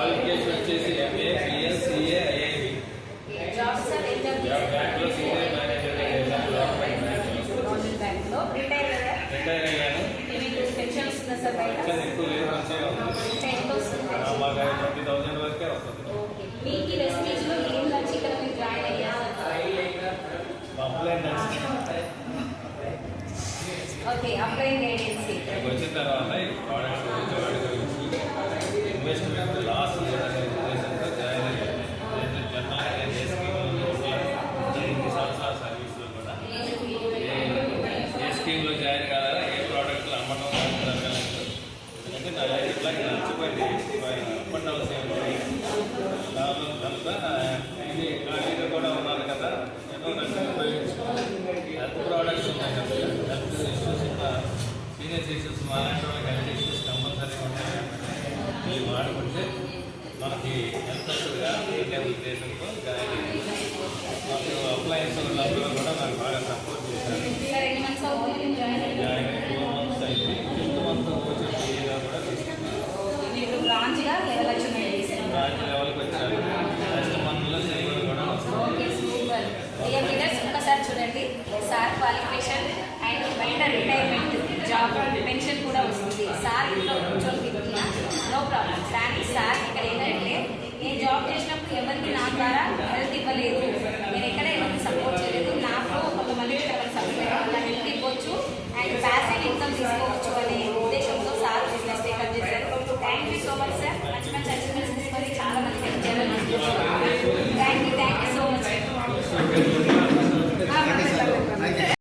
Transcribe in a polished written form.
Qualification వచ్చేసి MA, BS, CA, IIB. Job sir ఏం job చేస్తారు? బ్యాంక్లో సీనియర్ మేనేజర్ గవర్నమెంట్ బ్యాంక్లో రిటైర్ అయ్యాను. మీకు పెన్షన్ వస్తుందా సార్ బయట? ఎక్కువ లేదు, మంచిగా ఉంది. ఎంత వస్తుంది? మాకు 20,000 వరకే వస్తుంది. ఓకే. మీకు ఈ వెస్టేజ్లో ఏం నచ్చి ఇక్కడ మీరు జాయిన్ అయ్యారు? Okay, upline గైడెన్సీ. వచ్చిన తర్వాత ఈ ప్రోడక్ట్స్ గురించి వాటి గురించి ఇన్వెస్ట్మెంట్ లాస్ లేదనే ఉద్దేశంతో జాయిన్ అయ్యాను. జనరల్గా ఏ స్కీమ్ సంవత్సరాల సర్వీస్లో కూడా ఏ స్కీమ్లో జాయిన్ కావాలా, ఏ ప్రోడక్ట్లు అమ్మడం జరగలేదు. ఎందుకంటే నా లైఫ్ ఇట్లా నచ్చిపోయింది. అప్పట్లో సేమ్ దానిలో కనుక ఇది ఖాళీగా కూడా ఉన్నారు కదా, ఎన్నో రకాలు ఉపయోగించుకోవాలి. హెల్త్ ప్రోడక్ట్స్ ఉన్నాయి కదా, హెల్త్ ఇష్యూస్ ఉన్న సీనియర్ సిటిజన్స్ అలాంటి వాళ్ళకి హెల్త్ ఇష్యూస్ కంపల్సరీ ఉంటాయి. ఇవి వాడుకుంటే మనకి హెల్త్ వస్తుందిగా ఉండే ఉద్దేశంతో జాయిన్ అయ్యింది. మాకు అప్లయన్స్ అందరూ కూడా నాకు బాగా సపోర్ట్ చేశారు. జాయిన్ అయ్యి 4 months అయింది. 5th month కోచింగ్ ఫ్రీగా కూడా తీసుకున్నాను. బ్రాంచ్ లెవెల్కి వచ్చాను. నెక్స్ట్ మంత్లో సిల్వర్ కూడా వస్తుంది. సూపర్. ఇక లీడర్స్ ఒకసారి చూడండి, సార్ క్వాలిఫికేషన్ అండ్ బయట రిటైర్మెంట్ జాబ్ పెన్షన్ కూడా వస్తుంది. సార్ ఇంట్లో కూర్చొని తింటున్నా, నో ప్రాబ్లం. కానీ సార్ ఇక్కడ ఏంటంటే నేను జాబ్ చేసినప్పుడు ఎవరికి నా ద్వారా హెల్త్ ఇవ్వలేదు,